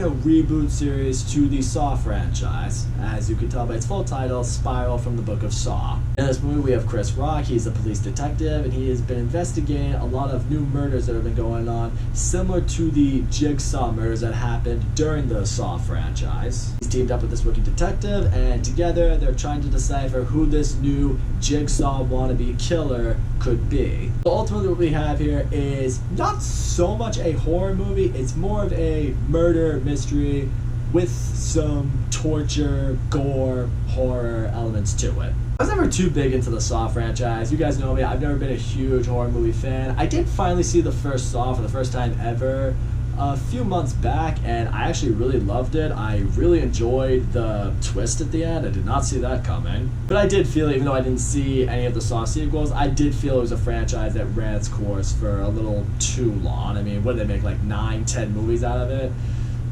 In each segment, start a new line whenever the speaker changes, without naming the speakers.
a reboot series to the Saw franchise, as you can tell by its full title, Sprial from the Book of Saw. In this movie we have Chris Rock. He's a police detective and he has been investigating a lot of new murders that have been going on, similar to the Jigsaw murders that happened during the Saw franchise. He's teamed up with this rookie detective and together they're trying to decipher who this new Jigsaw wannabe killer could be. So ultimately what we have here is not so much a horror movie, it's more of a murder mystery with some torture, gore, horror elements to it. I was never too big into the Saw franchise. You guys know me, I've never been a huge horror movie fan. I did finally see the first Saw for the first time ever a few months back, and I actually really loved it. I really enjoyed the twist at the end. I did not see that coming. But I did feel, even though I didn't see any of the Saw sequels, I did feel it was a franchise that ran its course for a little too long. I mean, what did they make, like 9-10 movies out of it?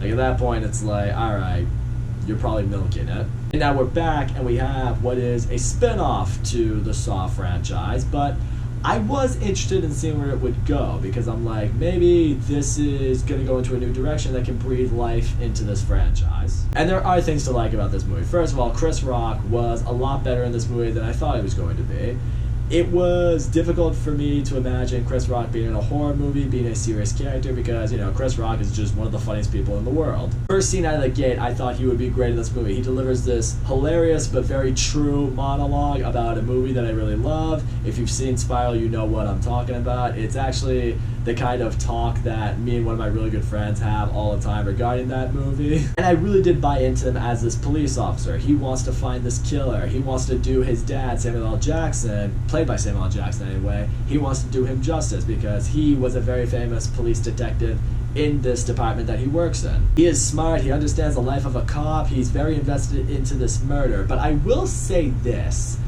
Like at that point, it's like, alright, you're probably milking it. And now we're back, and we have what is a spin-off to the Saw franchise, but I was interested in seeing where it would go, because I'm like, maybe this is going to go into a new direction that can breathe life into this franchise. And there are things to like about this movie. First of all, Chris Rock was a lot better in this movie than I thought he was going to be. It was difficult for me to imagine Chris Rock being in a horror movie, being a serious character, because, you know, Chris Rock is just one of the funniest people in the world. First scene out of the gate, I thought he would be great in this movie. He delivers this hilarious but very true monologue about a movie that I really love. If you've seen Sprial, you know what I'm talking about. It's actually the kind of talk that me and one of my really good friends have all the time regarding that movie. And I really did buy into him as this police officer. He wants to find this killer. He wants to do his dad, Samuel L. Jackson, played by Samuel L. Jackson anyway, he wants to do him justice because he was a very famous police detective in this department that he works in. He is smart, he understands the life of a cop, he's very invested into this murder. But I will say this,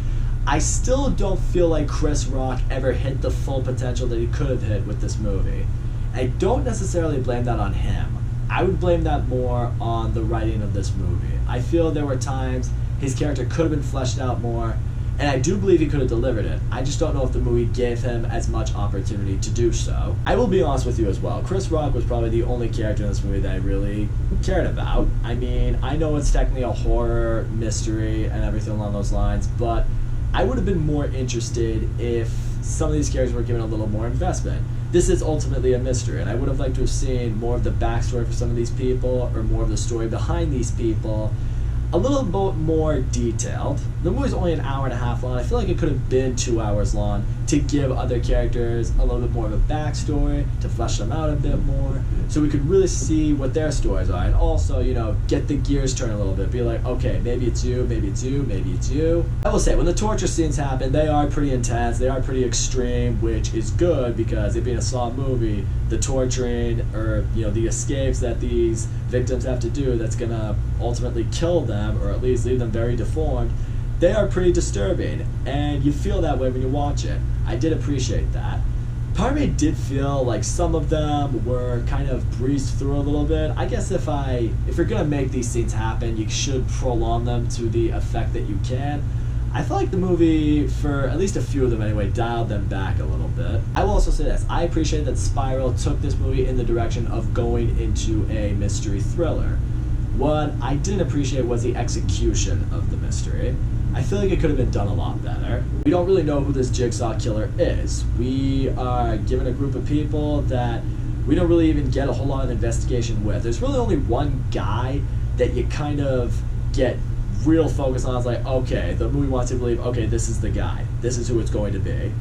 I still don't feel like Chris Rock ever hit the full potential that he could have hit with this movie. I don't necessarily blame that on him. I would blame that more on the writing of this movie. I feel there were times his character could have been fleshed out more, and I do believe he could have delivered it. I just don't know if the movie gave him as much opportunity to do so. I will be honest with you as well. Chris Rock was probably the only character in this movie that I really cared about. I mean, I know it's technically a horror mystery and everything along those lines, but I would have been more interested if some of these characters were given a little more investment. This is ultimately a mystery, and I would have liked to have seen more of the backstory for some of these people, or more of the story behind these people, a little bit more detailed. The movie's only an hour and a half long. I feel like it could have been 2 hours long to give other characters a little bit more of a backstory, to flesh them out a bit more, so we could really see what their stories are, and also, you know, get the gears turning a little bit, be like, okay, maybe it's you, maybe it's you, maybe it's you. I will say, when the torture scenes happen, they are pretty intense, they are pretty extreme, which is good, because it being a Saw movie, the torturing, or, you know, the escapes that these victims have to do that's gonna ultimately kill them, or at least leave them very deformed, they are pretty disturbing, and you feel that way when you watch it. I did appreciate that. Part of me did feel like some of them were kind of breezed through a little bit. I guess if you're gonna make these scenes happen, you should prolong them to the effect that you can. I felt like the movie, for at least a few of them anyway, dialed them back a little bit. I will also say this, I appreciate that Sprial took this movie in the direction of going into a mystery thriller. What I didn't appreciate was the execution of the mystery. I feel like it could have been done a lot better. We don't really know who this Jigsaw killer is. We are given a group of people that we don't really even get a whole lot of investigation with. There's really only one guy that you kind of get real focus on. It's like, okay, the movie wants you to believe, okay, this is the guy. This is who it's going to be.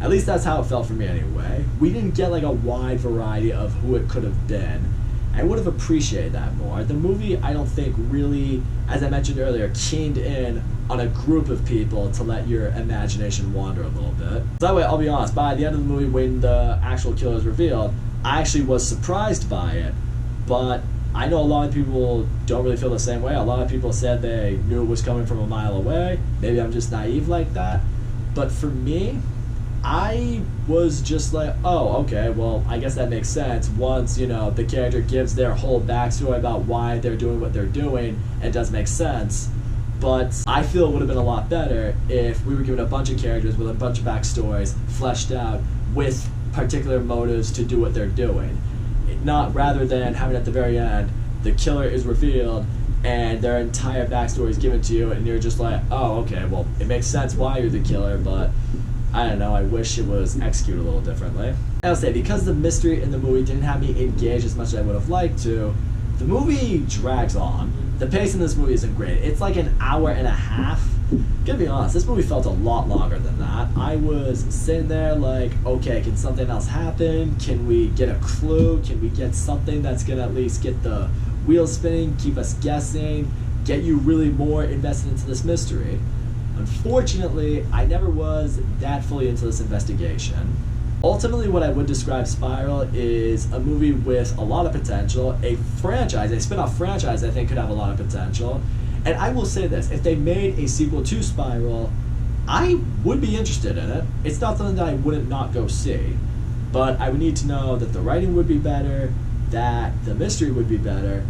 At least that's how it felt for me anyway. We didn't get like a wide variety of who it could have been. I would have appreciated that more. The movie, I don't think, really, as I mentioned earlier, keyed in on a group of people to let your imagination wander a little bit. So that way, I'll be honest, by the end of the movie, when the actual killer is revealed, I actually was surprised by it. But I know a lot of people don't really feel the same way. A lot of people said they knew it was coming from a mile away. Maybe I'm just naive like that. But for me, I was just like, oh, okay, well, I guess that makes sense. Once, you know, the character gives their whole backstory about why they're doing what they're doing, it does make sense. But I feel it would have been a lot better if we were given a bunch of characters with a bunch of backstories fleshed out with particular motives to do what they're doing. Not rather than having at the very end, the killer is revealed and their entire backstory is given to you, and you're just like, oh, okay, well, it makes sense why you're the killer, but I don't know, I wish it was executed a little differently. I'll say, because the mystery in the movie didn't have me engaged as much as I would have liked to, the movie drags on. The pace in this movie isn't great. It's like an hour and a half. Gonna be honest, this movie felt a lot longer than that. I was sitting there like, okay, can something else happen? Can we get a clue? Can we get something that's gonna at least get the wheels spinning, keep us guessing, get you really more invested into this mystery? Unfortunately, I never was that fully into this investigation. Ultimately, what I would describe Sprial is a movie with a lot of potential, a franchise, a spin-off franchise I think could have a lot of potential. And I will say this, if they made a sequel to Sprial, I would be interested in it. It's not something that I wouldn't not go see, but I would need to know that the writing would be better, that the mystery would be better,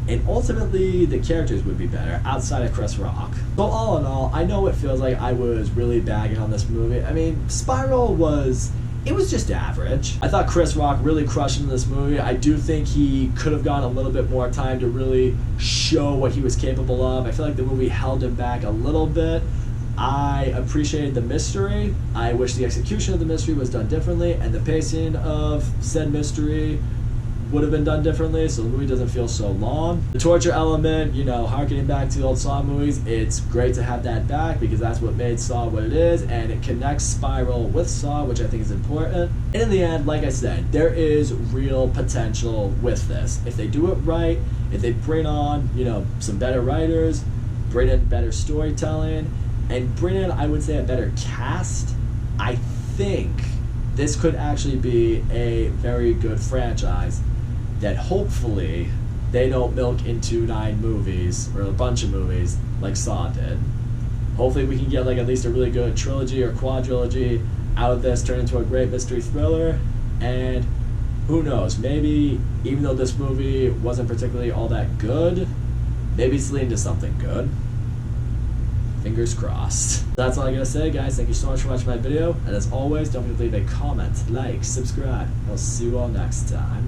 and ultimately the characters would be better outside of Chris Rock. So all in all, I know it feels like I was really bagging on this movie. I mean, Sprial was just average. I thought Chris Rock really crushed in this movie. I do think he could have gotten a little bit more time to really show what he was capable of. I feel like the movie held him back a little bit. I appreciated the mystery. I wish the execution of the mystery was done differently, and the pacing of said mystery would have been done differently, so the movie doesn't feel so long. The torture element, you know, harkening back to the old Saw movies, it's great to have that back because that's what made Saw what it is, and it connects Sprial with Saw, which I think is important. And in the end, like I said, there is real potential with this. If they do it right, if they bring on, you know, some better writers, bring in better storytelling, and bring in, I would say, a better cast, I think this could actually be a very good franchise that hopefully they don't milk into 9 movies or a bunch of movies like Saw did. Hopefully we can get like at least a really good trilogy or quadrilogy out of this, turn into a great mystery thriller, and who knows, maybe even though this movie wasn't particularly all that good, maybe it's leading to something good. Fingers crossed. That's all I gotta say, guys. Thank you so much for watching my video, and as always, don't forget to leave a comment, like, subscribe. I'll see you all next time.